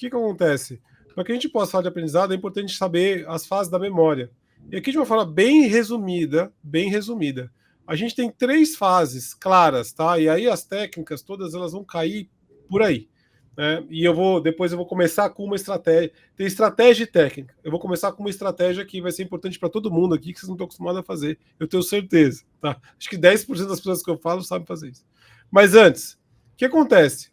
que acontece? Para que a gente possa falar de aprendizado, é importante saber as fases da memória. E aqui de uma forma bem resumida, a gente tem 3 fases claras, tá? E aí as técnicas, todas elas vão cair por aí. Né? E depois eu vou começar com uma estratégia. Tem estratégia e técnica. Eu vou começar com uma estratégia que vai ser importante para todo mundo aqui, que vocês não estão acostumados a fazer. Eu tenho certeza, tá? Acho que 10% das pessoas que eu falo sabem fazer isso. Mas antes, o que acontece?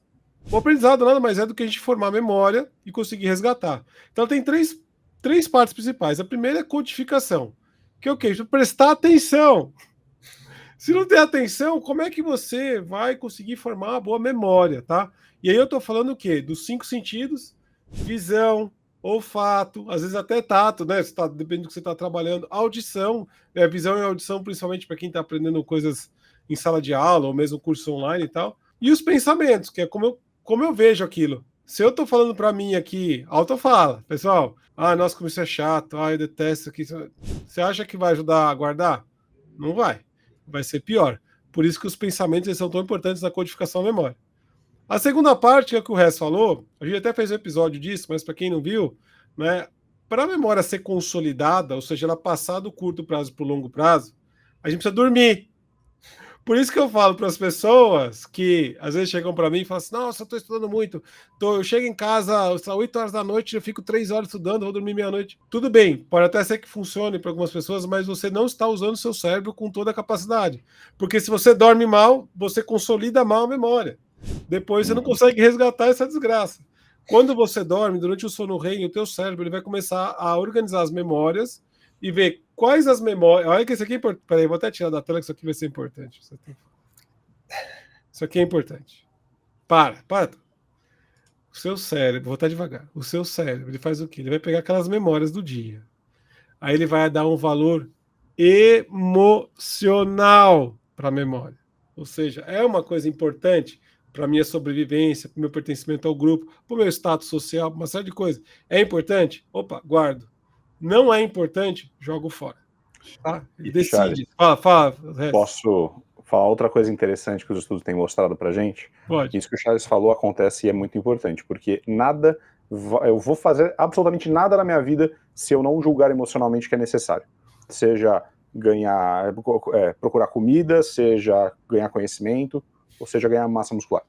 O aprendizado nada mais é do que a gente formar a memória e conseguir resgatar. Então tem três partes principais. A primeira é codificação, que é o quê? Prestar atenção. Se não tem atenção, como é que você vai conseguir formar uma boa memória, tá? E aí eu estou falando o quê? Dos 5 sentidos: visão, olfato, às vezes até tato, né? Depende do que você está trabalhando, audição, né? Visão e audição, principalmente para quem está aprendendo coisas em sala de aula ou mesmo curso online e tal. E os pensamentos, que é como eu vejo aquilo. Se eu estou falando para mim aqui, autofala, pessoal, nossa, como isso é chato, eu detesto aqui. Você acha que vai ajudar a guardar? Não vai. Vai ser pior. Por isso que os pensamentos eles são tão importantes na codificação da memória. A segunda parte, que é o que o Rez falou, a gente até fez um episódio disso, mas para quem não viu, né, para a memória ser consolidada, ou seja, ela passar do curto prazo para o longo prazo, a gente precisa dormir. Por isso que eu falo para as pessoas que às vezes chegam para mim e falam assim: nossa, eu estou estudando muito, eu chego em casa às 8 horas da noite, eu fico 3 horas estudando, vou dormir meia-noite. Tudo bem, pode até ser que funcione para algumas pessoas, mas você não está usando o seu cérebro com toda a capacidade. Porque se você dorme mal, você consolida mal a memória. Depois você não consegue resgatar essa desgraça. Quando você dorme, durante o sono REM, o teu cérebro ele vai começar a organizar as memórias e ver quais as memórias. Olha que isso aqui é importante. Peraí, vou até tirar da tela que isso aqui vai ser importante. Isso aqui é importante. Para. O seu cérebro, vou estar devagar. O seu cérebro, ele faz o quê? Ele vai pegar aquelas memórias do dia. Aí ele vai dar um valor emocional para a memória. Ou seja, é uma coisa importante para a minha sobrevivência, para o meu pertencimento ao grupo, para o meu status social, uma série de coisas. É importante? Opa, guardo. Não é importante? Jogo fora. Tá? Decide. Fala. Posso falar outra coisa interessante que os estudos têm mostrado pra gente? Pode. Isso que o Charles falou acontece e é muito importante, porque eu vou fazer absolutamente nada na minha vida se eu não julgar emocionalmente que é necessário. Seja procurar comida, seja ganhar conhecimento, ou seja ganhar massa muscular.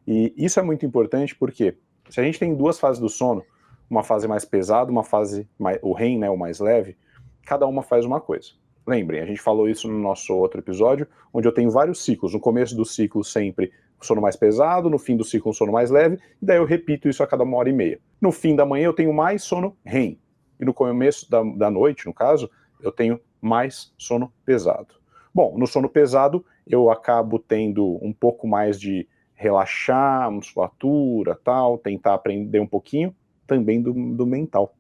E isso é muito importante porque se a gente tem 2 fases do sono, uma fase mais pesada, uma fase, o REM, né, o mais leve, cada uma faz uma coisa. Lembrem, a gente falou isso no nosso outro episódio, onde eu tenho vários ciclos. No começo do ciclo, sempre o sono mais pesado, no fim do ciclo, um sono mais leve, e daí eu repito isso a cada 1h30. No fim da manhã, eu tenho mais sono REM. E no começo da noite, no caso, eu tenho mais sono pesado. Bom, no sono pesado, eu acabo tendo um pouco mais de relaxar, musculatura, tal, tentar aprender um pouquinho, também do mental.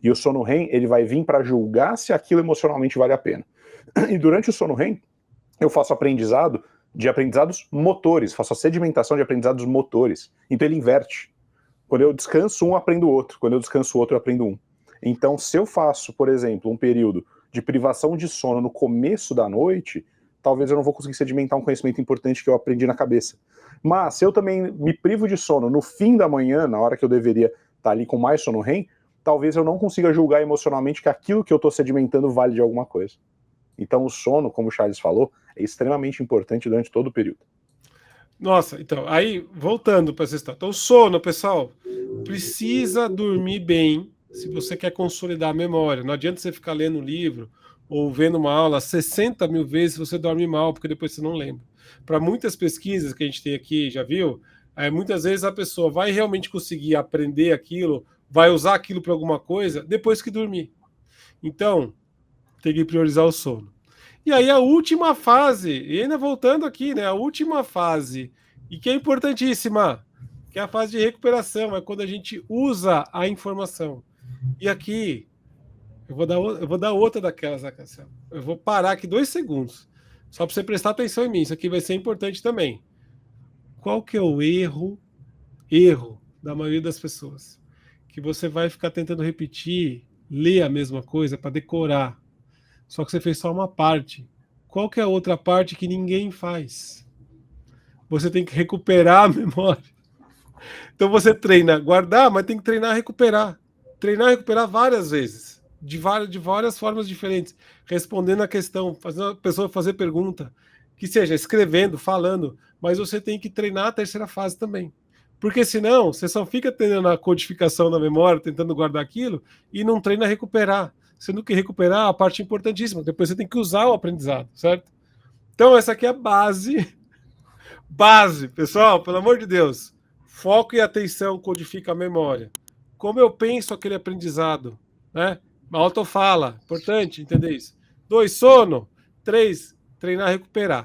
E o sono REM, ele vai vir para julgar se aquilo emocionalmente vale a pena. E durante o sono REM, eu faço aprendizados motores, faço a sedimentação de aprendizados motores. Então ele inverte. Quando eu descanso um, eu aprendo outro. Quando eu descanso outro, eu aprendo um. Então, se eu faço, por exemplo, um período de privação de sono no começo da noite, talvez eu não vou conseguir sedimentar um conhecimento importante que eu aprendi na cabeça. Mas se eu também me privo de sono no fim da manhã, na hora que eu deveria estar ali com mais sono REM, talvez eu não consiga julgar emocionalmente que aquilo que eu estou sedimentando vale de alguma coisa. Então o sono, como o Charles falou, é extremamente importante durante todo o período. Nossa, então, aí, voltando para essa história. Então, o sono, pessoal, precisa dormir bem se você quer consolidar a memória. Não adianta você ficar lendo um livro ou vendo uma aula 60 mil vezes se você dorme mal, porque depois você não lembra. Para muitas pesquisas que a gente tem aqui, já viu, muitas vezes a pessoa vai realmente conseguir aprender aquilo, vai usar aquilo para alguma coisa depois que dormir. Então, tem que priorizar o sono. E aí a última fase, e ainda voltando aqui, né? A última fase, e que é importantíssima, que é a fase de recuperação, é quando a gente usa a informação. E aqui, eu vou dar outra daquelas, Cassiano. Eu vou parar aqui 2 segundos, só para você prestar atenção em mim. Isso aqui vai ser importante também. Qual que é o erro da maioria das pessoas? Que você vai ficar tentando repetir, ler a mesma coisa para decorar. Só que você fez só uma parte. Qual que é a outra parte que ninguém faz? Você tem que recuperar a memória. Então você treina guardar, mas tem que treinar recuperar. Treinar e recuperar várias vezes, de várias formas diferentes, respondendo a questão, fazendo a pessoa fazer pergunta, que seja escrevendo, falando, mas você tem que treinar a terceira fase também. Porque senão você só fica treinando a codificação na memória, tentando guardar aquilo, e não treina a recuperar. Sendo que recuperar é a parte importantíssima. Depois você tem que usar o aprendizado, certo? Então, essa aqui é a base. Base, pessoal, pelo amor de Deus. Foco e atenção codifica a memória. Como eu penso aquele aprendizado, né? Autofala, importante entender isso. 2, sono. 3, treinar, recuperar.